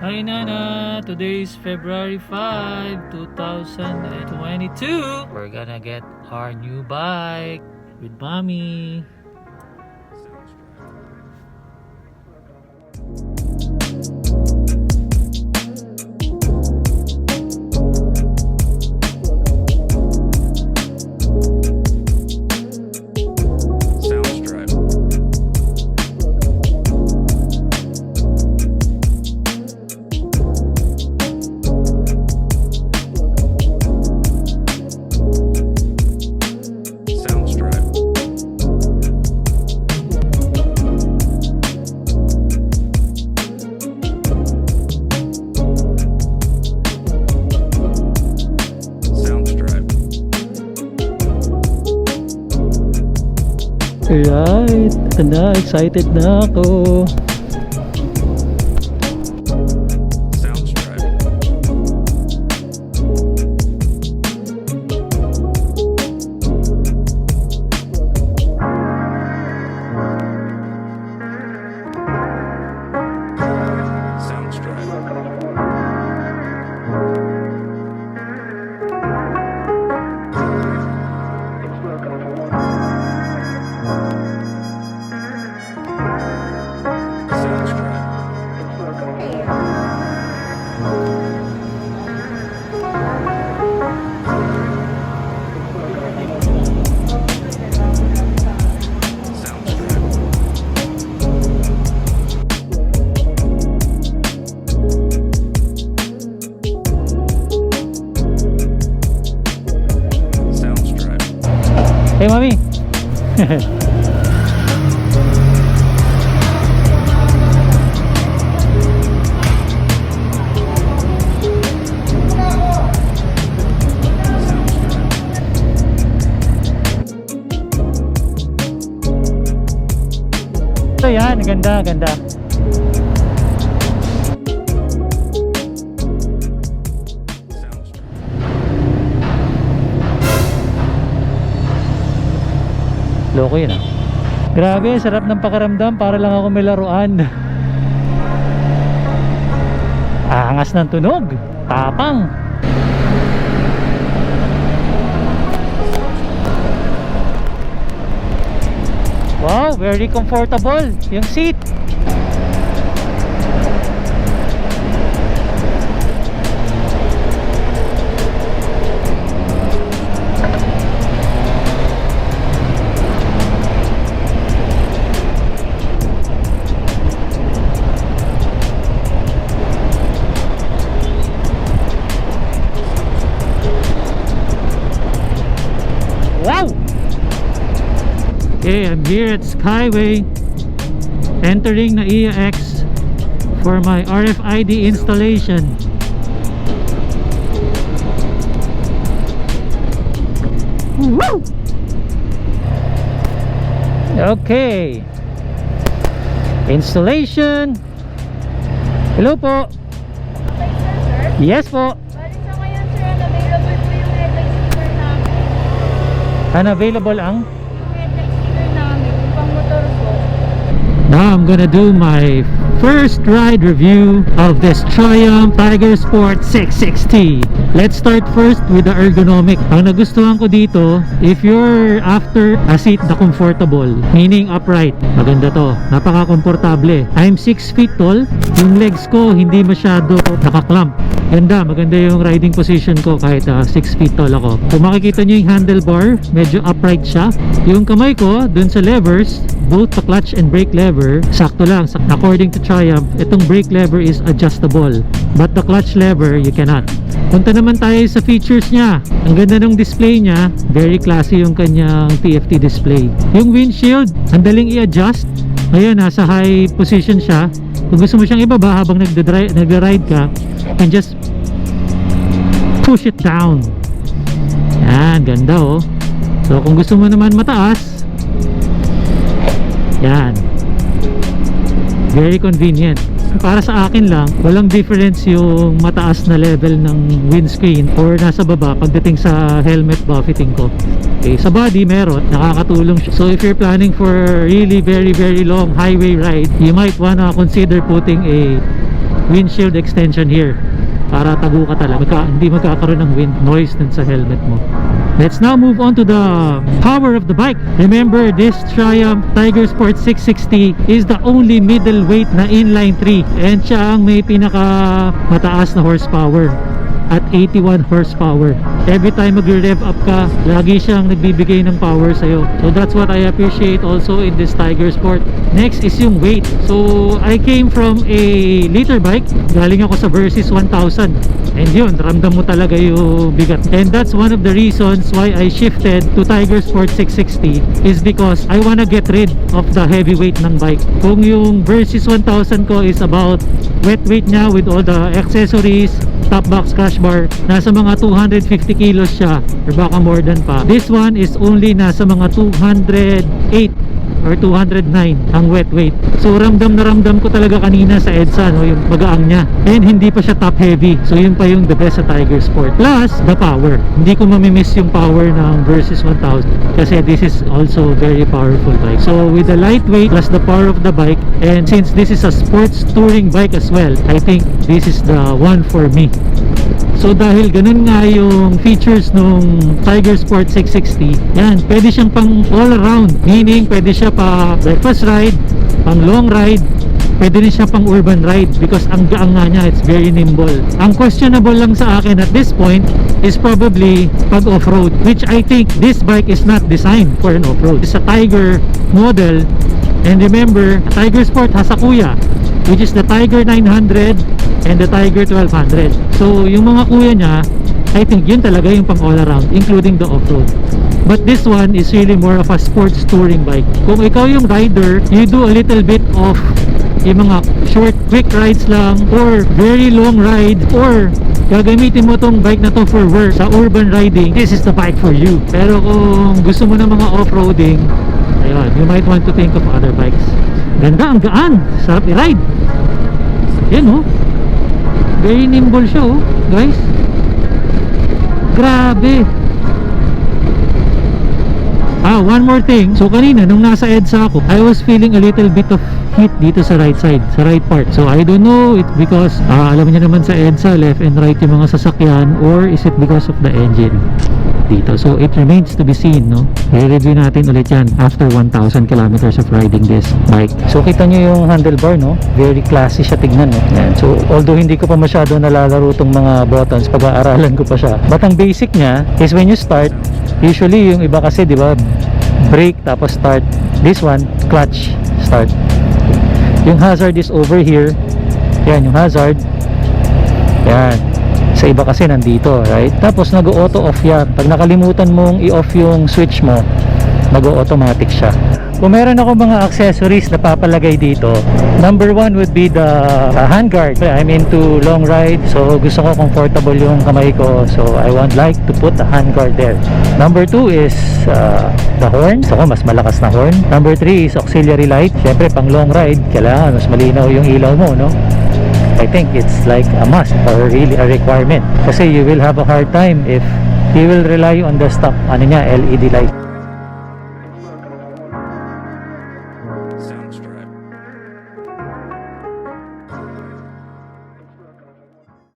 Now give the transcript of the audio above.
Hi Nana, today is February 5, 2022. We're gonna get our new bike with mommy. Right, excited na ako. Hey mami. So yan, ganda. Loko yun ah. Grabe, sarap ng pakiramdam, para lang ako may laruan. Angas ng tunog, tapang. Wow, very comfortable yung seat. Okay, I'm here at Skyway, entering NAIA X for my RFID installation. Woo! Okay, installation. Hello po. Yes po. Bali sa ngayon sir, unavailable po yung headlight sticker namin. Unavailable ang? Yung headlight sticker namin, yung pang motor po. Now I'm gonna do my first ride review of this Triumph Tiger Sport 660. Let's start first with the ergonomic. Ang nagustuhan ko dito, if you're after a seat na comfortable, meaning upright, maganda to. Napaka-komportable. I'm 6 feet tall. Yung legs ko hindi masyado nakaklamp. Ganda, maganda yung riding position ko kahit 6 feet tall ako. Kung makikita nyo yung handlebar, medyo upright siya. Yung kamay ko, dun sa levers, both the clutch and brake lever, sakto lang. According to Triumph, itong brake lever is adjustable, but the clutch lever, you cannot. Punta naman tayo sa features niya. Ang ganda ng display niya, very classy yung kanyang TFT display. Yung windshield, ang daling i-adjust. Ayan, nasa high position siya. Kung gusto mo siyang ibaba habang nagda-ride ka, you can just push it down. Yan, ganda oh. So kung gusto mo naman mataas, yan, very convenient. Para sa akin lang, walang difference yung mataas na level ng windscreen or nasa baba pagdating sa helmet buffeting ko. Okay, sa body meron, nakakatulong siya. So if you're planning for really very long highway ride, you might wanna consider putting a windshield extension here para tago ka talaga, hindi magkakaroon ng wind noise dun sa helmet mo. Let's now move on to the power of the bike. Remember, this Triumph Tiger Sport 660 is the only middleweight na inline 3 and siya ang may pinaka mataas na horsepower at 81 horsepower. Every time mag-rev up ka, lagi siyang nagbibigay ng power sa'yo. So that's what I appreciate also in this Tiger Sport. Next is yung weight. So I came from a liter bike, galing ako sa Versys 1000, and yun, ramdam mo talaga yung bigat. And that's one of the reasons why I shifted to Tiger Sport 660 is because I wanna get rid of the heavy weight ng bike. Kung yung Versys 1000 ko is about wet weight niya with all the accessories, top box, crash bar, nasa mga 250 kilos siya or baka more than pa. This one is only nasa mga 208 or 209 ang wet weight. So ramdam na ramdam ko talaga kanina sa EDSA, no, yung magaang niya, and hindi pa siya top heavy. So yun pa yung the best sa Tiger Sport. Plus the power, hindi ko mamimiss yung power ng Versys 1000 kasi this is also very powerful bike. So with the lightweight plus the power of the bike, and since this is a sports touring bike as well, I think this is the one for me. So dahil ganun nga yung features nung Tiger Sport 660, yan, pwede siyang pang all around, meaning pwede siya pa breakfast ride, pang long ride, pwede rin siya pang urban ride because ang gaang nga niya, it's very nimble. Ang questionable lang sa akin at this point is probably pag off-road, which I think this bike is not designed for an off-road. It's a Tiger model, and remember, Tiger Sport has a kuya, which is the Tiger 900 and the Tiger 1200. So yung mga kuya niya, I think yun talaga yung pang all around, including the off-road. But this one is really more of a sports touring bike. Kung ikaw yung rider, you do a little bit of yung mga short quick rides lang or very long rides, or gagamitin mo tong bike na to for work sa urban riding, this is the bike for you. Pero kung gusto mo ng mga off-roading, ayun, you might want to think of other bikes. Ganda, ang gaan, sarap i-ride. Yan, oh, very nimble siya, oh, guys. Grabe. One more thing. So kanina nung nasa EDSA ako, I was feeling a little bit of heat dito sa right side, sa right part. So I don't know it because alam niyo naman sa EDSA, left and right yung mga sasakyan, or is it because of the engine dito. So it remains to be seen, no? I-review natin ulit yan after 1,000 kilometers of riding this bike. So kita nyo yung handlebar, no? Very classy siya tignan, no? Yan. So although hindi ko pa masyado nalalaro tong mga buttons, pag-aaralan ko pa siya. But ang basic niya is when you start, usually yung iba kasi, di ba, brake tapos start. This one, clutch, start. Yung hazard is over here. Yan, yung hazard. Yan. Sa iba kasi nandito, right? Tapos nag-auto off yan. Pag nakalimutan mong i-off yung switch mo, nag-automatic siya. Kung meron ako mga accessories na papalagay dito, number one would be the handguard. I'm into long ride, so gusto ko comfortable yung kamay ko, so I would like to put a handguard there. Number two is the horn. So mas malakas na horn. Number three is auxiliary light. Siyempre pang long ride, kailangan mas malinaw yung ilaw mo, no? I think it's like a must or really a requirement, kasi you will have a hard time if you will rely on the stock LED light.